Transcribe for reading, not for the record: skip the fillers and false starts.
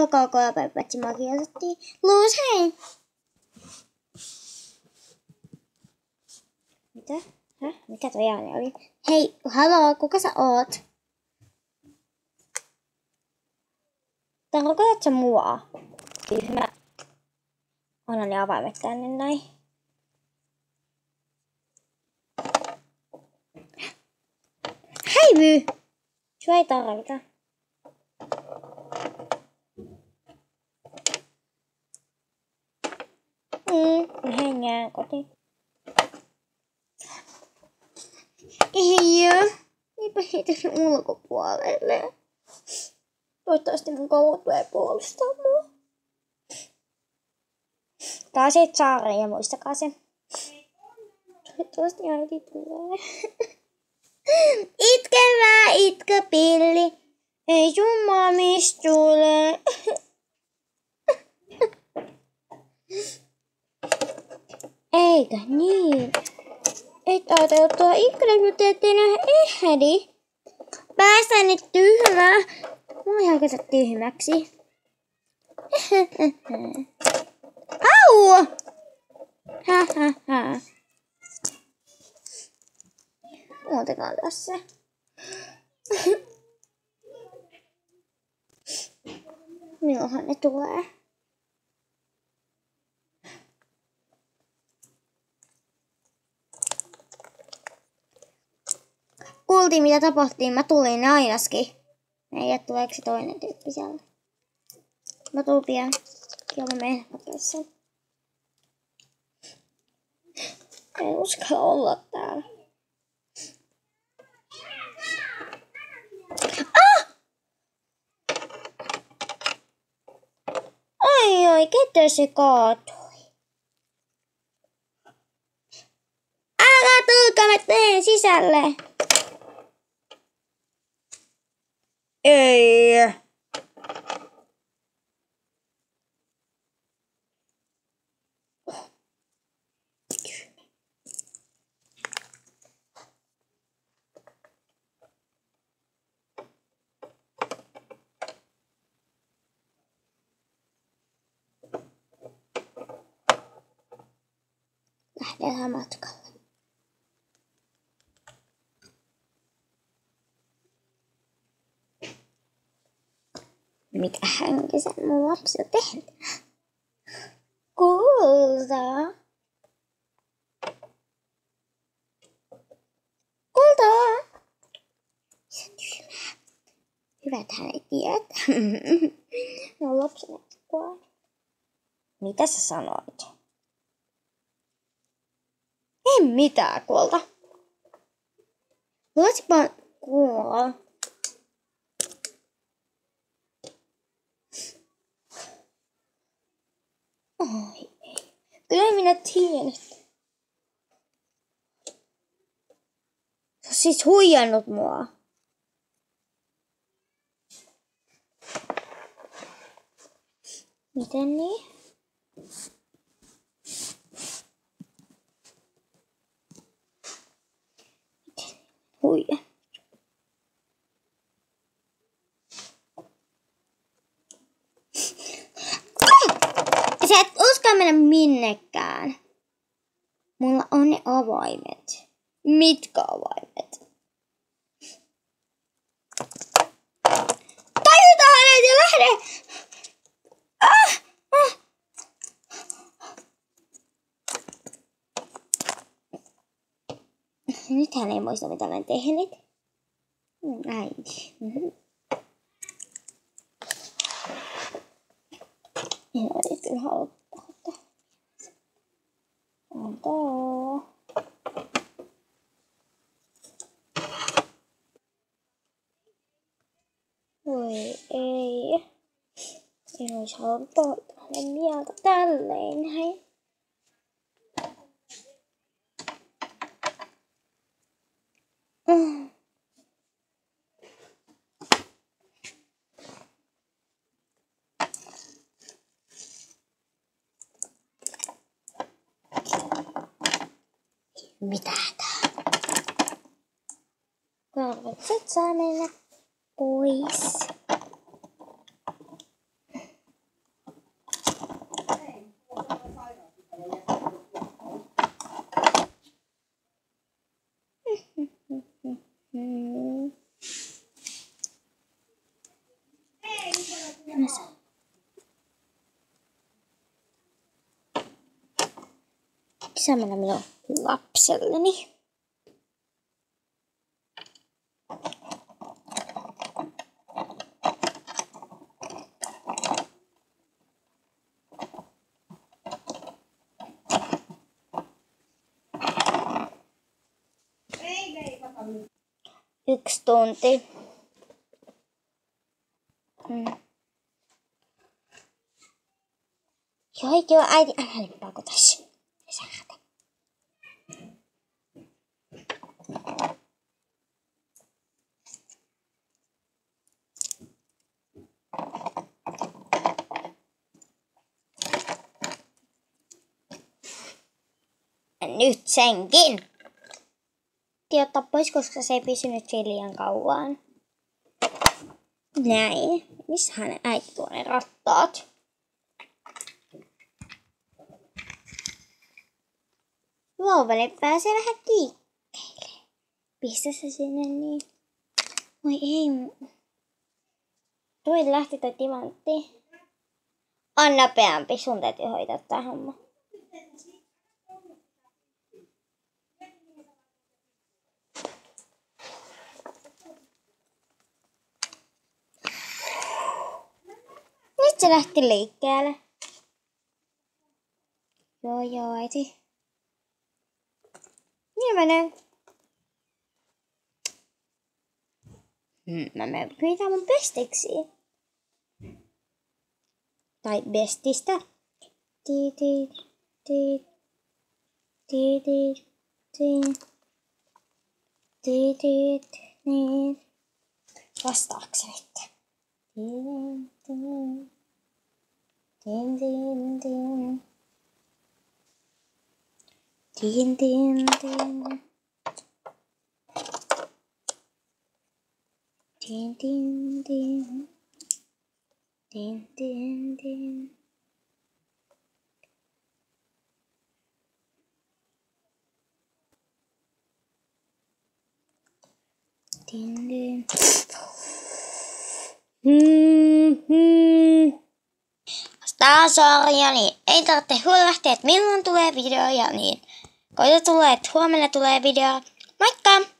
koko ja Peppätsi kirjoitettiin. Luus, hei! Mitä? Häh? Mikä toi ääni oli? Hei, haloo, kuka sä oot? Tarkoitatko mua? Tyhmä. Anna ne avaimet tänne näin. Häivy! Sua ei tarvita. Hengään kotiin. Ei oo. Niinpä heitin ulkopuolelle. Toivottavasti mun koulu tulee puolustaa mua. Taas et saareen ja muistakaa se. Toivottavasti äiti tulee. Itkevää itkopilli. Ei sun mamis tule. Eikä niin. Et ajateltua ikkunan, mutta ettei näe ehdi. Päästään nyt tyhmää. Mua ei oikeastaan tyhmäksi. Au! Hähähä. Otetaan tässä. Milloinhan ne tulee? Kuultiin mitä tapahtui, mä tulin ainakin. Ei tuleeko se toinen tyyppi siellä. Mä tuun pian. Kyllä mä menen hakeessa. En uskalla olla täällä. Ah! Oi, ketä se kaatui? Älä tulkaa, mä teen sisälle. Ei. Lähdetään matkalle. Mitä hänkisen mun lapsi on tehnyt? Kultaa. Kultaa. Se on tyhmää. Hyvä, että hän ei tiedä. No lapsena kuoli. Mitä sä sanoit? Ei mitään, Kulta. Voisipa kuulla. Oi ei. Kyllä minä tiedän. Sä oot siis huijannut mua. Miten niin? Huija. Sä et uskalla mennä minnekään. Mulla on ne avaimet. Mitkä avaimet? Tajuta hänet ja lähde! Nyt hän ei muista mitä olen tehnyt. Äiti. En olisi kyllä haluttaa. Antaa. Voi ei. En olisi haluttaa hänen mieltä tälleen. Hei. Mitä tää? Karvatset saa mennä pois. Missä mennä minun lapselleni? Yksi tunti. Joo, äiti, älä lippaako tässä. Nyt senkin. Piti ottaa pois, koska se ei pysynyt siinä liian kauan. Näin. Missähän äiti tuo ne rattaat? Vauvani pääsee vähän kiikkeille. Pistä se sinne niin. Voi ei. Toi lähti toi timantti. On nopeampi, sun täytyy hoitaa tää homma. Nyt se lähti liikkeelle. Joo, äiti. Niin menen. Mä menen pyytää mun bestiksi. Tai bestistä. Niin. Vastaakse nyt. Taas Orja, niin ei tarvitse huolehtia, että milloin tulee video ja niin. Koita tulee, että huomenna tulee video. Moikka!